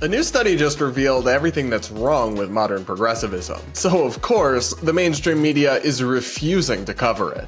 A new study just revealed everything that's wrong with modern progressivism. So of course, the mainstream media is refusing to cover it.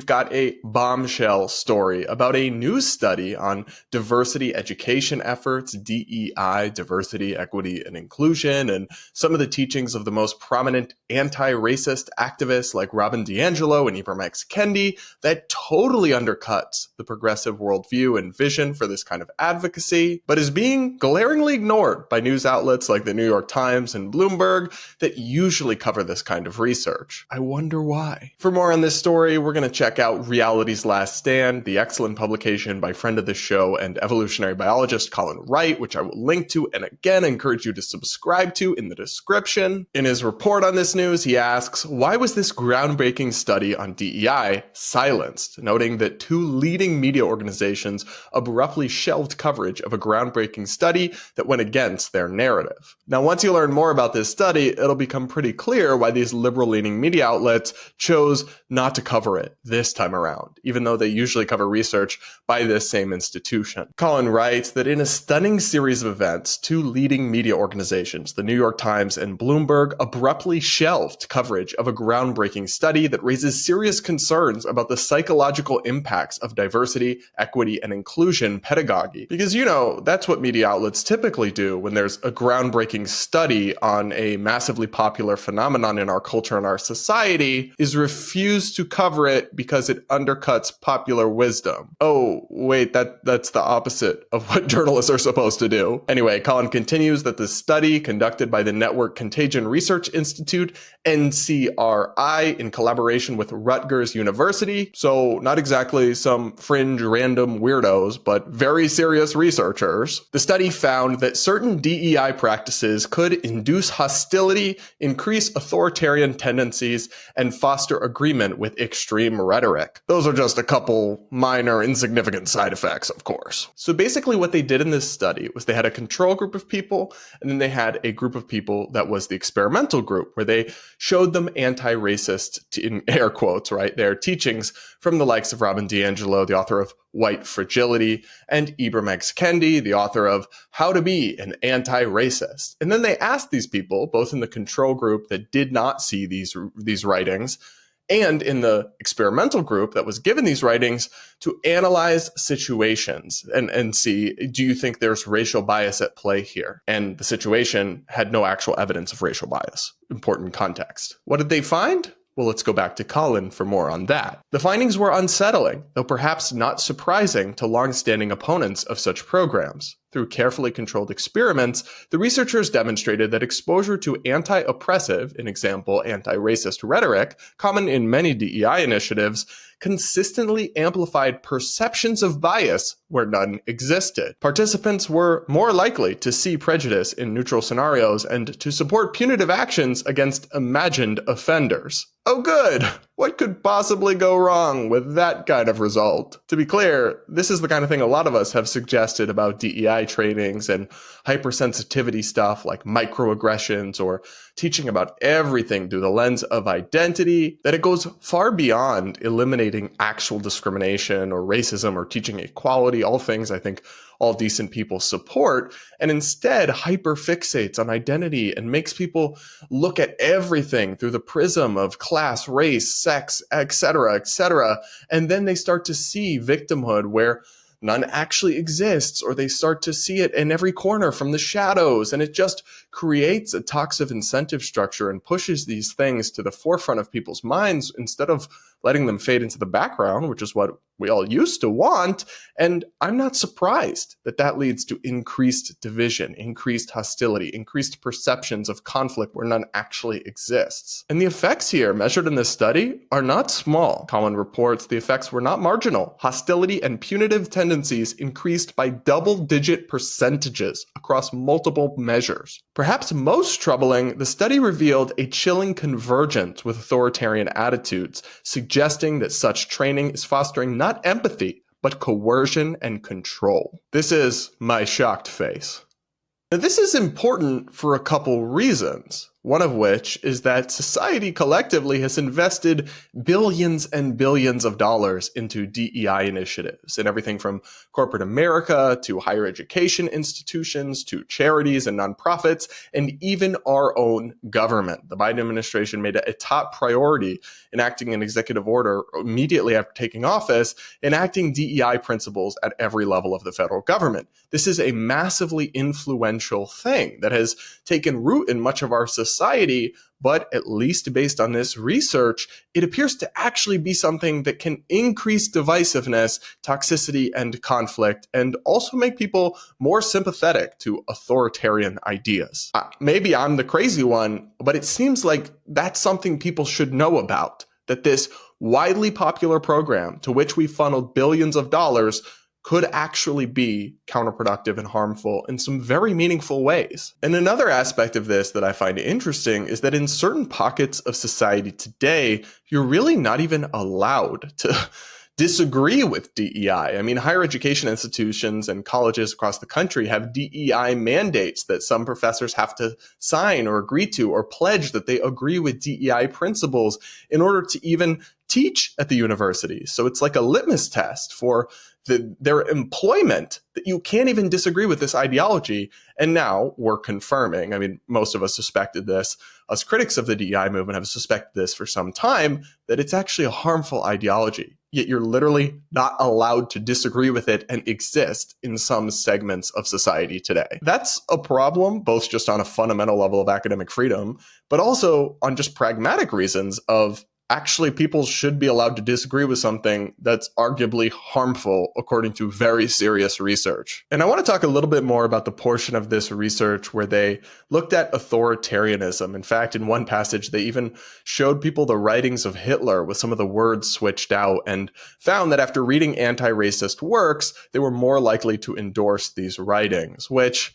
Got a bombshell story about a new study on diversity education efforts, DEI, diversity, equity, and inclusion, and some of the teachings of the most prominent anti-racist activists like Robin DiAngelo and Ibram X. Kendi that totally undercuts the progressive worldview and vision for this kind of advocacy, but is being glaringly ignored by news outlets like the New York Times and Bloomberg that usually cover this kind of research. I wonder why. For more on this story, we're going to check out Reality's Last Stand, the excellent publication by friend of the show and evolutionary biologist Colin Wright, which I will link to and again encourage you to subscribe to in the description. In his report on this news, he asks, why was this groundbreaking study on DEI silenced, noting that two leading media organizations abruptly shelved coverage of a groundbreaking study that went against their narrative. Now, once you learn more about this study, it'll become pretty clear why these liberal-leaning media outlets chose not to cover it this time around, even though they usually cover research by this same institution. Colin writes that in a stunning series of events, two leading media organizations, the New York Times and Bloomberg, abruptly shelved coverage of a groundbreaking study that raises serious concerns about the psychological impacts of diversity, equity, and inclusion pedagogy. Because, you know, that's what media outlets typically do when there's a groundbreaking study on a massively popular phenomenon in our culture and our society, is refuse to cover it because it undercuts popular wisdom. Oh, wait, that's the opposite of what journalists are supposed to do. Anyway, Colin continues that the study conducted by the Network Contagion Research Institute, NCRI, in collaboration with Rutgers University, so not exactly some fringe random weirdos, but very serious researchers. The study found that certain DEI practices could induce hostility, increase authoritarian tendencies, and foster agreement with extreme rhetoric. Those are just a couple minor, insignificant side effects, of course. So basically what they did in this study was they had a control group of people, and then they had a group of people that was the experimental group, where they showed them anti-racist, in air quotes, right, their teachings from the likes of Robin DiAngelo, the author of White Fragility, and Ibram X. Kendi, the author of How to Be an Anti-Racist. And then they asked these people, both in the control group that did not see these writings, and in the experimental group that was given these writings, to analyze situations and see, do you think there's racial bias at play here? And the situation had no actual evidence of racial bias. Important context. What did they find? Well, let's go back to Colin for more on that. The findings were unsettling, though perhaps not surprising to long-standing opponents of such programs. Through carefully controlled experiments, the researchers demonstrated that exposure to anti-oppressive, in example, anti-racist rhetoric, common in many DEI initiatives, consistently amplified perceptions of bias where none existed. Participants were more likely to see prejudice in neutral scenarios and to support punitive actions against imagined offenders. Oh good! What could possibly go wrong with that kind of result? To be clear, this is the kind of thing a lot of us have suggested about DEI trainings and hypersensitivity stuff like microaggressions or teaching about everything through the lens of identity, that it goes far beyond eliminating actual discrimination or racism or teaching equality, all things I think all decent people support, and instead hyperfixates on identity and makes people look at everything through the prism of class, race, sex, etc., and then they start to see victimhood where none actually exists, or they start to see it in every corner from the shadows, and it just creates a toxic incentive structure and pushes these things to the forefront of people's minds instead of letting them fade into the background, which is what we all used to want. And I'm not surprised that that leads to increased division, increased hostility, increased perceptions of conflict where none actually exists. And the effects here, measured in this study, are not small. Colin reports the effects were not marginal. Hostility and punitive tendencies increased by double-digit percentages across multiple measures. Perhaps most troubling, the study revealed a chilling convergence with authoritarian attitudes, suggesting that such training is fostering not empathy, but coercion and control. This is my shocked face. Now, this is important for a couple reasons. One of which is that society collectively has invested billions and billions of dollars into DEI initiatives in everything from corporate America to higher education institutions to charities and nonprofits and even our own government. The Biden administration made it a top priority enacting an executive order immediately after taking office, enacting DEI principles at every level of the federal government. This is a massively influential thing that has taken root in much of our society, but at least based on this research, it appears to actually be something that can increase divisiveness, toxicity, and conflict, and also make people more sympathetic to authoritarian ideas. Maybe I'm the crazy one, but it seems like that's something people should know about, that this widely popular program to which we funneled billions of dollars could actually be counterproductive and harmful in some very meaningful ways. And another aspect of this that I find interesting is that in certain pockets of society today, you're really not even allowed to disagree with DEI. I mean, higher education institutions and colleges across the country have DEI mandates that some professors have to sign or agree to or pledge that they agree with DEI principles in order to even teach at the university. So it's like a litmus test for their employment that you can't even disagree with this ideology. And now we're confirming, I mean, most of us suspected this, us critics of the DEI movement have suspected this for some time, that it's actually a harmful ideology. Yet you're literally not allowed to disagree with it and exist in some segments of society today. That's a problem, both just on a fundamental level of academic freedom, but also on just pragmatic reasons of actually people should be allowed to disagree with something that's arguably harmful according to very serious research. And I want to talk a little bit more about the portion of this research where they looked at authoritarianism. In fact, in one passage, they even showed people the writings of Hitler with some of the words switched out and found that after reading anti-racist works, they were more likely to endorse these writings, which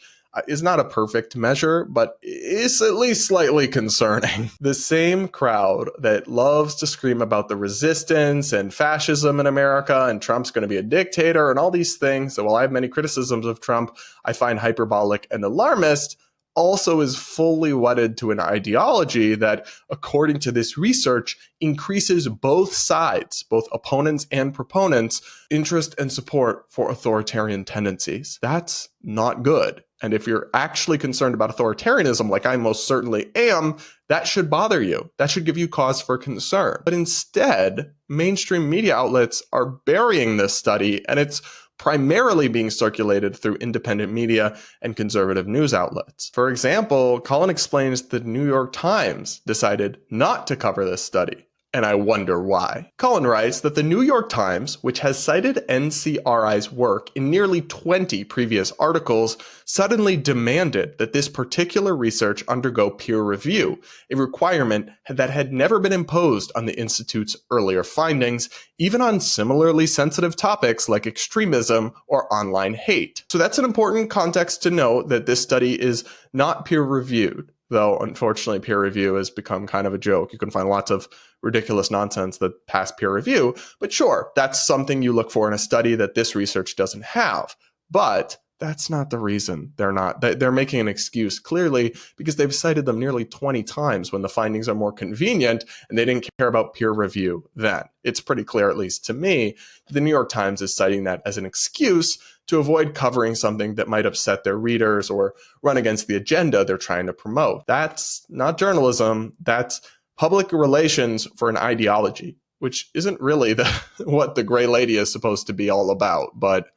is not a perfect measure, but is at least slightly concerning. The same crowd that loves to scream about the resistance and fascism in America and Trump's going to be a dictator and all these things, so while I have many criticisms of Trump, I find hyperbolic and alarmist, also is fully wedded to an ideology that, according to this research, increases both sides, both opponents and proponents, interest and support for authoritarian tendencies. That's not good. And if you're actually concerned about authoritarianism, like I most certainly am, that should bother you. That should give you cause for concern. But instead, mainstream media outlets are burying this study, and it's primarily being circulated through independent media and conservative news outlets. For example, Colin explains the New York Times decided not to cover this study. And I wonder why. Colin writes that the New York Times, which has cited NCRI's work in nearly 20 previous articles, suddenly demanded that this particular research undergo peer review, a requirement that had never been imposed on the Institute's earlier findings, even on similarly sensitive topics like extremism or online hate. So that's an important context to note, that this study is not peer reviewed. Though, unfortunately, peer review has become kind of a joke. You can find lots of ridiculous nonsense that pass peer review. But sure, that's something you look for in a study that this research doesn't have. But that's not the reason they're not. They're making an excuse, clearly, because they've cited them nearly 20 times when the findings are more convenient, and they didn't care about peer review then. It's pretty clear, at least to me, that the New York Times is citing that as an excuse to avoid covering something that might upset their readers or run against the agenda they're trying to promote. That's not journalism. That's public relations for an ideology, which isn't really what the Gray Lady is supposed to be all about, but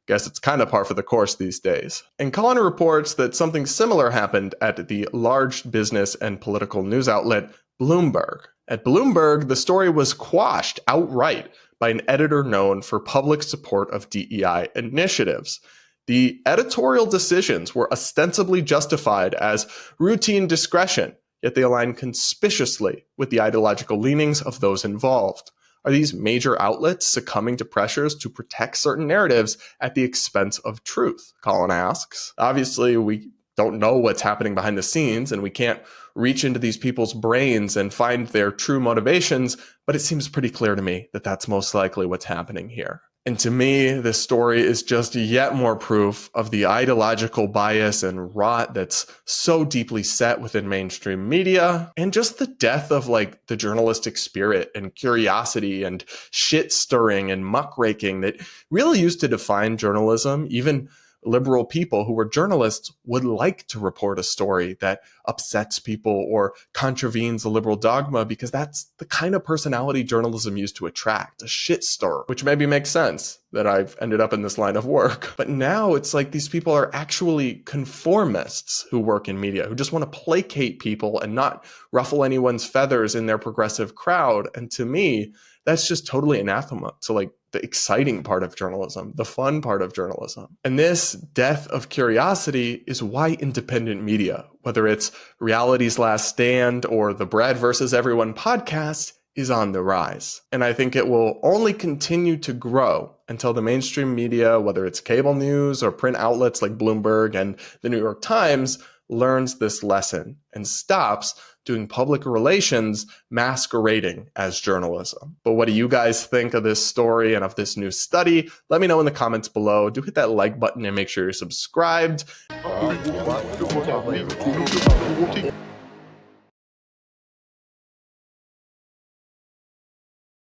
guess it's kind of par for the course these days. And Colin reports that something similar happened at the large business and political news outlet Bloomberg. At Bloomberg, the story was quashed outright by an editor known for public support of DEI initiatives. The editorial decisions were ostensibly justified as routine discretion, yet they align conspicuously with the ideological leanings of those involved. Are these major outlets succumbing to pressures to protect certain narratives at the expense of truth? Colin asks. Obviously, we don't know what's happening behind the scenes, and we can't reach into these people's brains and find their true motivations, but it seems pretty clear to me that that's most likely what's happening here. And to me, this story is just yet more proof of the ideological bias and rot that's so deeply set within mainstream media, and just the death of like the journalistic spirit and curiosity and shit stirring and muckraking that really used to define journalism. Even liberal people who were journalists would like to report a story that upsets people or contravenes a liberal dogma, because that's the kind of personality journalism used to attract, a shit stir, which maybe makes sense that I've ended up in this line of work. But now it's like these people are actually conformists who work in media, who just want to placate people and not ruffle anyone's feathers in their progressive crowd. And to me, that's just totally anathema to like the exciting part of journalism, the fun part of journalism. And this death of curiosity is why independent media, whether it's Reality's Last Stand or the Bread versus Everyone podcast, is on the rise. And I think it will only continue to grow until the mainstream media, whether it's cable news or print outlets like Bloomberg and the New York Times, learns this lesson and stops doing public relations masquerading as journalism. But what do you guys think of this story and of this new study? Let me know in the comments below. Do hit that like button and make sure you're subscribed.